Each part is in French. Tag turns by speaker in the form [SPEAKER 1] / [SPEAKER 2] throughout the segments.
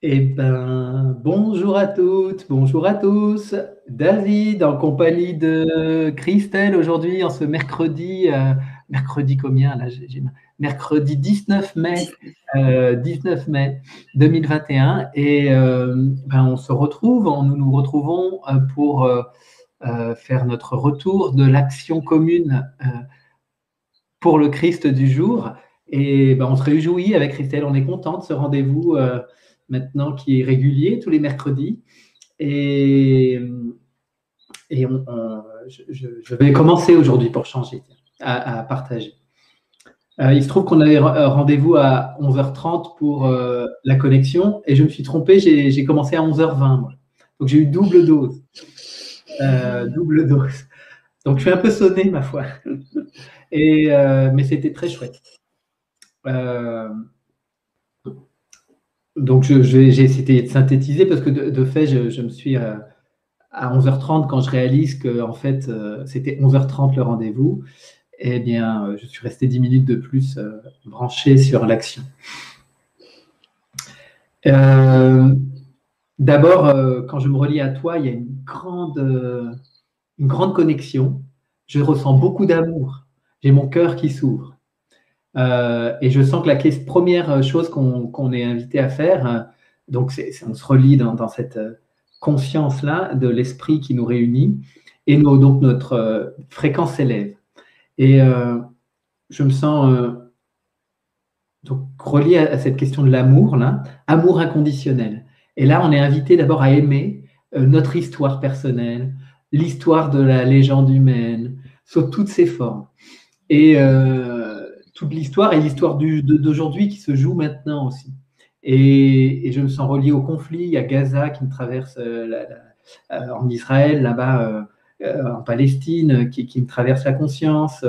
[SPEAKER 1] Eh ben, bonjour à toutes, bonjour à tous. David en compagnie de Christelle aujourd'hui en ce mercredi, mercredi combien là? Mercredi 19 mai, 19 mai 2021 et ben, on se retrouve, nous nous retrouvons pour faire notre retour de l'action commune pour le Christ du jour. Et ben, on se réjouit avec Christelle, on est content de ce rendez-vous maintenant qui est régulier tous les mercredis. Et, je vais commencer aujourd'hui pour changer, à partager. Il se trouve qu'on avait rendez-vous à 11h30 pour la connexion et je me suis trompé, j'ai commencé à 11h20. Moi. Donc j'ai eu double dose. Double dose. Donc je suis un peu sonné, ma foi. Mais c'était très chouette. Donc j'ai essayé de synthétiser parce que de fait, je me suis à 11h30 quand je réalise que en fait, c'était 11h30 le rendez-vous. Eh bien, je suis resté 10 minutes de plus branché sur l'action. D'abord, quand je me relie à toi, il y a une grande connexion. Je ressens beaucoup d'amour. J'ai mon cœur qui s'ouvre. Et je sens que la première chose qu'on est invité à faire, donc on se relie dans cette conscience-là de l'esprit qui nous réunit, et donc notre fréquence s'élève. Et je me sens donc relié à cette question de l'amour, là, amour inconditionnel. Et là, on est invité d'abord à aimer notre histoire personnelle, l'histoire de la légende humaine, sous toutes ses formes. Et toute l'histoire et l'histoire d'aujourd'hui qui se joue maintenant aussi. Et je me sens relié au conflit, à Gaza qui me traverse en Israël, là-bas en Palestine, qui me traverse la conscience.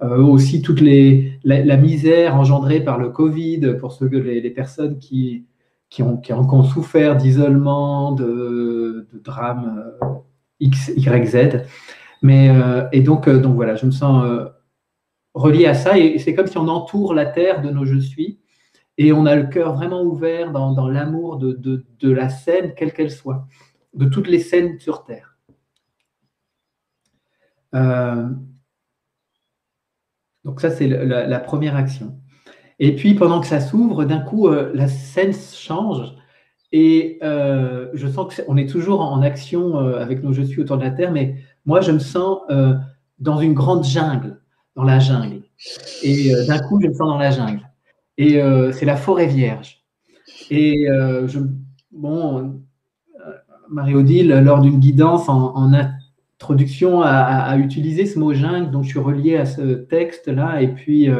[SPEAKER 1] Aussi toute la misère engendrée par le Covid pour les personnes qui ont souffert d'isolement, de drames X, Y, Z. Et donc voilà, je me sens relié à ça et c'est comme si on entoure la terre de nos je suis et on a le cœur vraiment ouvert dans l'amour de la scène, quelle qu'elle soit, de toutes les scènes sur terre. Donc ça, c'est la première action. Et puis, pendant que ça s'ouvre, d'un coup, la scène change et je sens qu'on est toujours en action avec nos je suis autour de la terre, mais moi, je me sens dans une grande jungle, dans la jungle. Et d'un coup, je me sens dans la jungle. Et c'est la forêt vierge. Et Marie-Odile, lors d'une guidance en introduction, a utilisé ce mot jungle, donc je suis relié à ce texte-là. Et puis,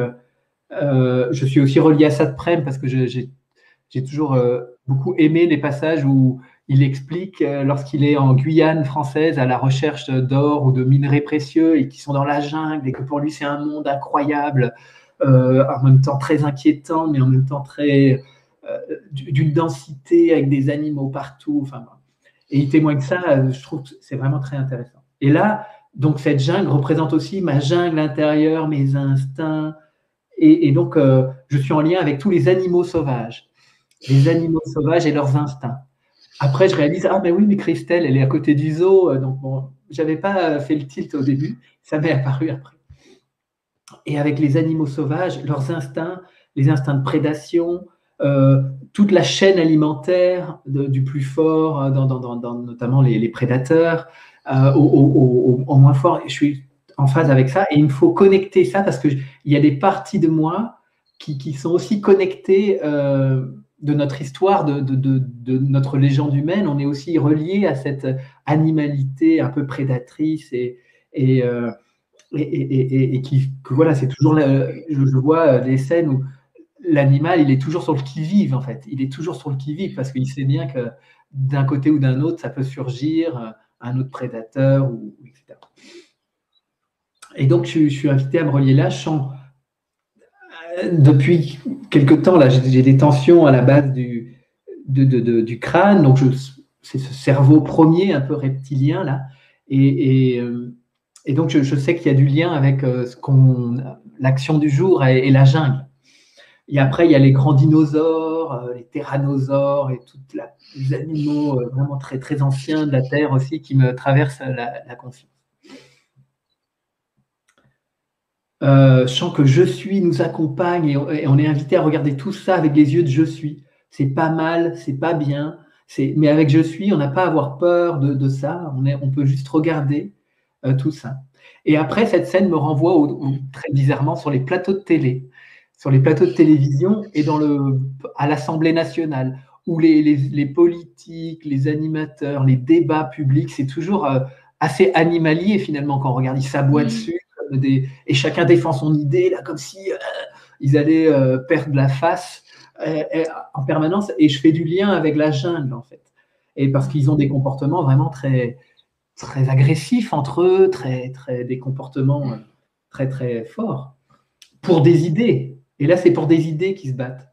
[SPEAKER 1] je suis aussi relié à ça de Prem parce que j'ai toujours beaucoup aimé les passages où il explique lorsqu'il est en Guyane française à la recherche d'or ou de minerais précieux et qui sont dans la jungle et que pour lui c'est un monde incroyable, en même temps très inquiétant, mais en même temps très d'une densité avec des animaux partout. Enfin, et il témoigne ça, je trouve que c'est vraiment très intéressant. Et là, donc cette jungle représente aussi ma jungle intérieure, mes instincts, et donc je suis en lien avec tous les animaux sauvages et leurs instincts. Après, je réalise, ah, mais oui, mais Christelle, elle est à côté du zoo. Donc, bon, j'avais pas fait le tilt au début. Ça m'est apparu après. Et avec les animaux sauvages, leurs instincts, les instincts de prédation, toute la chaîne alimentaire du plus fort, dans notamment les prédateurs, au moins fort. Je suis en phase avec ça. Et il me faut connecter ça parce qu'il y a des parties de moi qui sont aussi connectées de notre histoire, de notre légende humaine. On est aussi relié à cette animalité un peu prédatrice et, euh, que voilà, c'est toujours, je vois des scènes où l'animal, il est toujours sur le qui-vive, en fait. Il est toujours sur le qui-vive parce qu'il sait bien que d'un côté ou d'un autre, ça peut surgir un autre prédateur, etc. Et donc, je suis invité à me relier là. Depuis quelque temps, là, j'ai des tensions à la base du crâne. Donc, c'est ce cerveau premier, un peu reptilien, là. Et donc, je sais qu'il y a du lien avec l'action du jour et la jungle. Et après, il y a les grands dinosaures, les tyrannosaures et tous les animaux vraiment très, très anciens de la Terre aussi qui me traversent la conscience. Je sens que je suis nous accompagne et on est invité à regarder tout ça avec les yeux de je suis. C'est pas mal, c'est pas bien, mais avec je suis, on n'a pas à avoir peur de ça. On peut juste regarder tout ça. Et après, cette scène me renvoie très bizarrement sur les plateaux de télé, sur les plateaux de télévision et à l'Assemblée nationale, où les politiques, les animateurs, les débats publics, c'est toujours assez animalier finalement quand on regarde, ils s'aboient dessus. Et chacun défend son idée, là, comme si ils allaient perdre la face en permanence. Et je fais du lien avec la jungle, en fait. Et parce qu'ils ont des comportements vraiment très, très agressifs entre eux, des comportements très, très forts, pour des idées. Et là, c'est pour des idées qui se battent.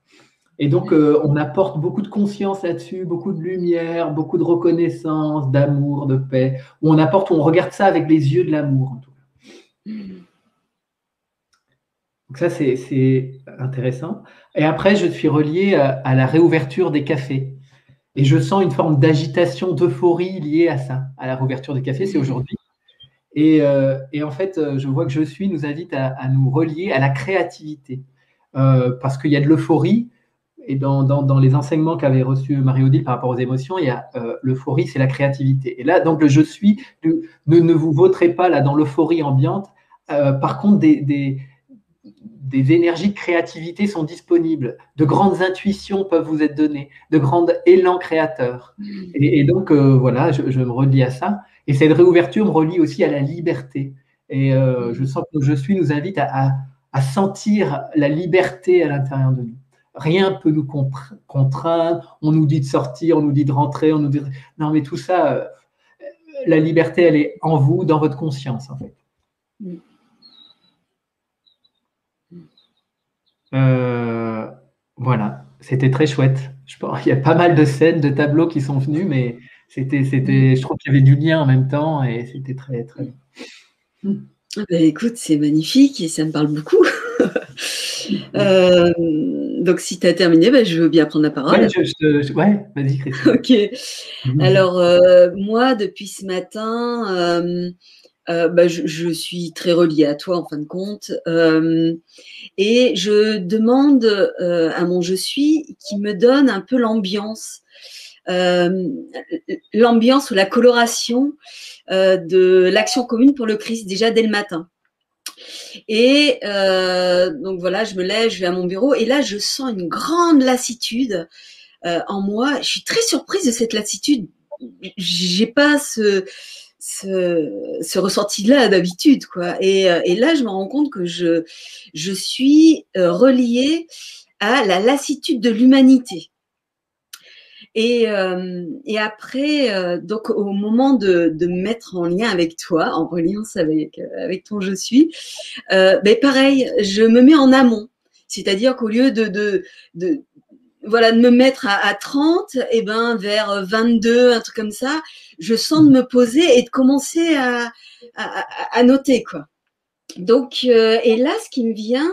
[SPEAKER 1] Et donc, on apporte beaucoup de conscience là-dessus, beaucoup de lumière, beaucoup de reconnaissance, d'amour, de paix. On regarde ça avec les yeux de l'amour, en tout cas. Donc ça, c'est intéressant. Et après, je suis relié à la réouverture des cafés. Et je sens une forme d'agitation, d'euphorie liée à ça, à la réouverture des cafés, c'est aujourd'hui. Et en fait, je vois que je suis nous invite à nous relier à la créativité. Parce qu'il y a de l'euphorie, et dans les enseignements qu'avait reçu Marie-Odile par rapport aux émotions, il y a l'euphorie, c'est la créativité. Et là, donc, le je suis, ne vous vautrez pas là dans l'euphorie ambiante. Par contre, des énergies de créativité sont disponibles, de grandes intuitions peuvent vous être données, de grands élans créateurs. Et donc, voilà, je me relie à ça. Et cette réouverture me relie aussi à la liberté. Et je sens que je suis nous invite à sentir la liberté à l'intérieur de nous. Rien ne peut nous contraindre. On nous dit de sortir, on nous dit de rentrer, on nous dit... Non, mais tout ça, la liberté, elle est en vous, dans votre conscience, en fait. Voilà, c'était très chouette. Il y a pas mal de scènes, de tableaux qui sont venus, mais je trouve qu'il y avait du lien en même temps et c'était très, très bien.
[SPEAKER 2] Ben, écoute, c'est magnifique et ça me parle beaucoup. Donc, si tu as terminé, ben, je veux bien prendre la parole.
[SPEAKER 1] Ouais, vas-y, Christine.
[SPEAKER 2] Ok. Alors, moi, depuis ce matin, je suis très reliée à toi, en fin de compte. Et je demande à mon je suis qui me donne un peu l'ambiance ou la coloration de l'action commune pour le Christ déjà dès le matin. Et donc voilà, je me lève, je vais à mon bureau et là je sens une grande lassitude en moi. Je suis très surprise de cette lassitude. J'ai pas ce ressenti-là d'habitude, quoi. Et là, je me rends compte que je suis reliée à la lassitude de l'humanité. Et après, donc au moment de me mettre en lien avec toi, en reliance avec ton je suis, pareil, je me mets en amont. C'est-à-dire qu'au lieu de me mettre à 30, et ben vers 22, un truc comme ça, je sens de me poser et de commencer à noter, quoi. Donc, et là, ce qui me vient,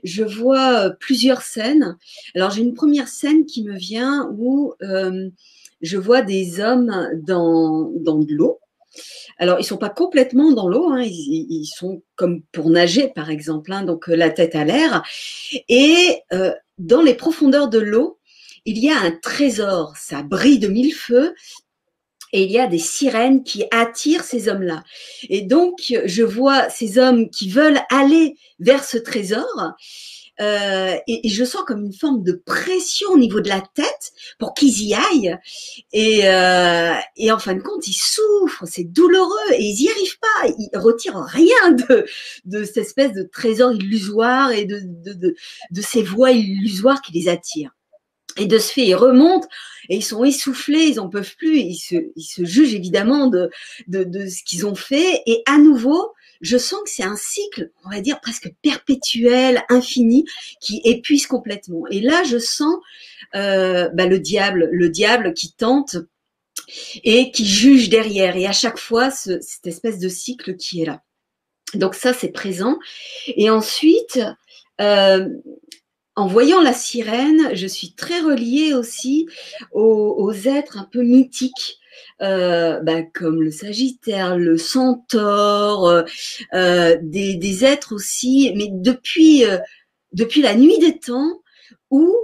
[SPEAKER 2] je vois plusieurs scènes. Alors, j'ai une première scène qui me vient où je vois des hommes dans de l'eau. Alors, ils sont pas complètement dans l'eau, hein, ils sont comme pour nager, par exemple, hein, donc la tête à l'air. Et dans les profondeurs de l'eau, il y a un trésor, ça brille de mille feux. Et il y a des sirènes qui attirent ces hommes-là. Et donc, je vois ces hommes qui veulent aller vers ce trésor. Et je sens comme une forme de pression au niveau de la tête pour qu'ils y aillent. Et en fin de compte, ils souffrent, c'est douloureux et ils n'y arrivent pas. Ils retirent rien de cette espèce de trésor illusoire et de ces voies illusoires qui les attirent. Et de ce fait, ils remontent et ils sont essoufflés, ils n'en peuvent plus. Ils se jugent évidemment de ce qu'ils ont fait. Et à nouveau, je sens que c'est un cycle, on va dire presque perpétuel, infini, qui épuise complètement. Et là, je sens le diable qui tente et qui juge derrière. Et à chaque fois, cette espèce de cycle qui est là. Donc ça, c'est présent. Et ensuite, en voyant la sirène, je suis très reliée aussi aux êtres un peu mythiques, comme le Sagittaire, le Centaure, des êtres aussi, mais depuis la nuit des temps où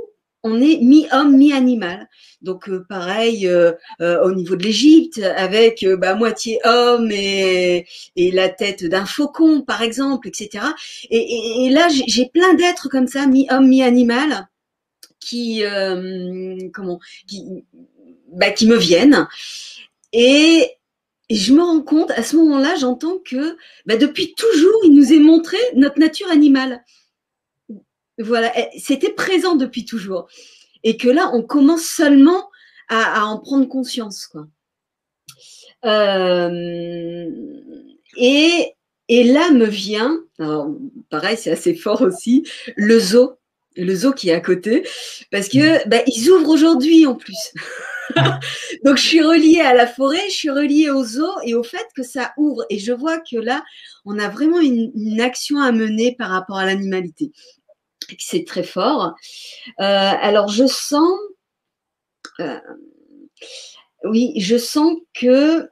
[SPEAKER 2] on est mi-homme, mi-animal. Donc pareil au niveau de l'Égypte, avec moitié homme et la tête d'un faucon, par exemple, etc. Et là, j'ai plein d'êtres comme ça, mi-homme, mi-animal, qui qui me viennent. Et je me rends compte, à ce moment-là, j'entends que depuis toujours, il nous est montré notre nature animale. Voilà, c'était présent depuis toujours. Et que là, on commence seulement à en prendre conscience, quoi. Et là me vient, alors pareil, c'est assez fort aussi, le zoo qui est à côté, parce que ils ouvrent aujourd'hui en plus. Donc je suis reliée à la forêt, je suis reliée au zoo et au fait que ça ouvre. Et je vois que là, on a vraiment une action à mener par rapport à l'animalité. C'est très fort. Alors je sens, oui, je sens que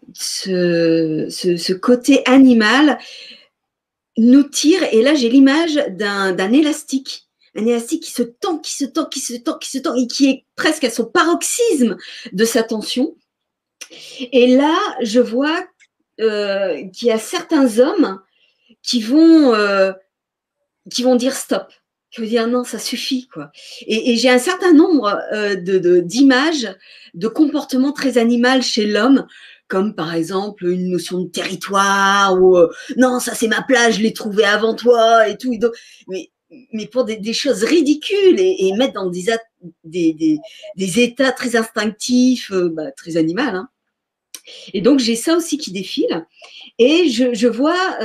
[SPEAKER 2] ce côté animal nous tire, et là j'ai l'image d'un élastique, un élastique qui se tend, qui se tend, qui se tend, qui se tend, et qui est presque à son paroxysme de sa tension. Et là, je vois qu'il y a certains hommes qui vont dire stop, qui vont dire non, ça suffit, quoi. Et j'ai un certain nombre d'images, de comportements très animaux chez l'homme, comme par exemple une notion de territoire, ou non, ça c'est ma place, je l'ai trouvé avant toi, et tout. Mais pour des choses ridicules, et mettre dans des états très instinctifs, très animaux, hein. Et donc j'ai ça aussi qui défile. Et je vois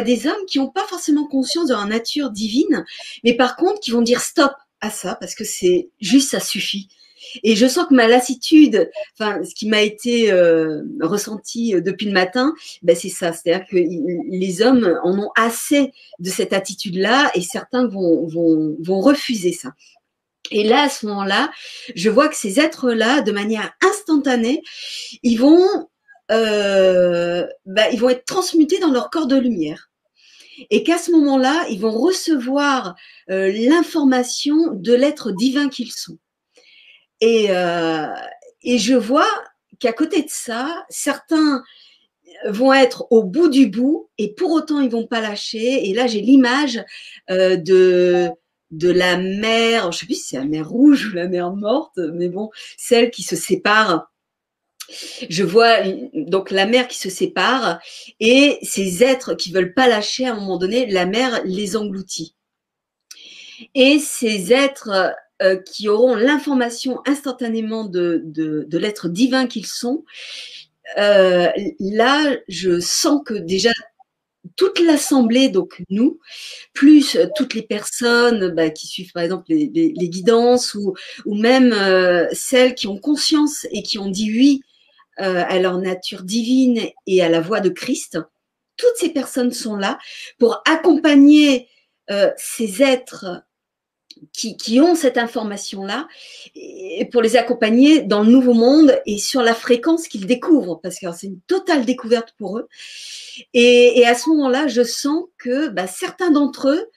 [SPEAKER 2] des hommes qui n'ont pas forcément conscience de leur nature divine, mais par contre qui vont dire stop à ça, parce que c'est juste, ça suffit. Et je sens que ma lassitude, enfin ce qui m'a été ressenti depuis le matin, c'est ça, c'est-à-dire que les hommes en ont assez de cette attitude-là, et certains vont refuser ça. Et là, à ce moment-là, je vois que ces êtres-là, de manière instantanée, ils vont être transmutés dans leur corps de lumière. Et qu'à ce moment-là, ils vont recevoir l'information de l'être divin qu'ils sont. Et je vois qu'à côté de ça, certains vont être au bout du bout, et pour autant, ils vont pas lâcher. Et là, j'ai l'image de la mer, je ne sais plus si c'est la mer Rouge ou la mer Morte, mais bon, celle qui se sépare. Je vois donc la mer qui se sépare, et ces êtres qui veulent pas lâcher, à un moment donné, la mer les engloutit. Et ces êtres qui auront l'information instantanément de l'être divin qu'ils sont, là, je sens que déjà toute l'assemblée, donc nous, plus toutes les personnes qui suivent par exemple les guidances, ou même celles qui ont conscience et qui ont dit oui à leur nature divine et à la voix de Christ, toutes ces personnes sont là pour accompagner ces êtres qui ont cette information-là, et pour les accompagner dans le nouveau monde et sur la fréquence qu'ils découvrent, parce que c'est une totale découverte pour eux. Et à ce moment-là, je sens que certains d'entre eux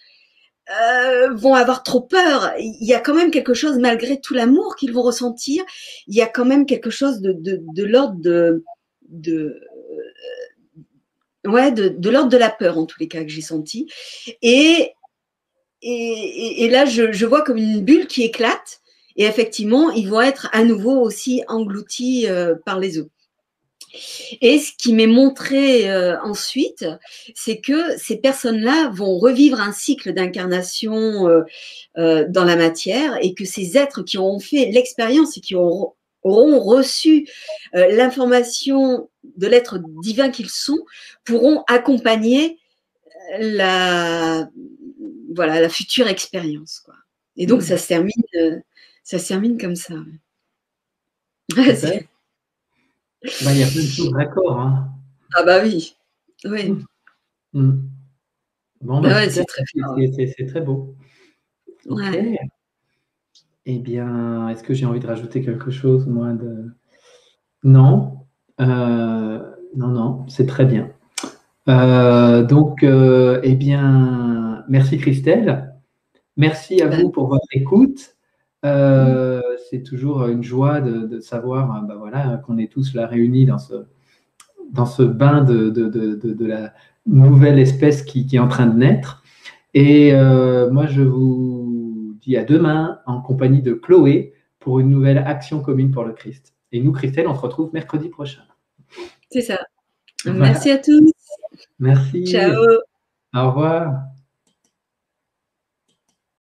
[SPEAKER 2] vont avoir trop peur. Il y a quand même quelque chose, malgré tout l'amour qu'ils vont ressentir, il y a quand même quelque chose de l'ordre de l'ordre de la peur, en tous les cas, que j'ai senti. Et là, je vois comme une bulle qui éclate, et effectivement, ils vont être à nouveau aussi engloutis par les eaux. Et ce qui m'est montré ensuite, c'est que ces personnes-là vont revivre un cycle d'incarnation dans la matière, et que ces êtres qui auront fait l'expérience et qui auront reçu l'information de l'être divin qu'ils sont pourront accompagner la future expérience, quoi. Et donc ça se termine comme ça.
[SPEAKER 1] Il y a plein de choses d'accord, hein.
[SPEAKER 2] Ah bah oui, oui.
[SPEAKER 1] Mm. Bon, bah,
[SPEAKER 2] Ouais,
[SPEAKER 1] super,
[SPEAKER 2] c'est très fort. Ouais.
[SPEAKER 1] c'est très beau. Ok.
[SPEAKER 2] Ouais.
[SPEAKER 1] Eh bien, est-ce que j'ai envie de rajouter quelque chose, moi de... Non. Non, non, c'est très bien. Donc, eh bien, merci Christelle. Merci à
[SPEAKER 2] Ben,
[SPEAKER 1] vous pour votre écoute. C'est toujours une joie de savoir bah voilà, qu'on est tous là réunis dans ce bain de la nouvelle espèce qui est en train de naître. Et moi, je vous dis à demain en compagnie de Chloé pour une nouvelle action commune pour le Christ. Et nous, Christelle, on se retrouve mercredi prochain.
[SPEAKER 2] c'est ça.
[SPEAKER 1] Voilà.
[SPEAKER 2] Merci à tous.
[SPEAKER 1] Merci.
[SPEAKER 2] Ciao.
[SPEAKER 1] Au revoir.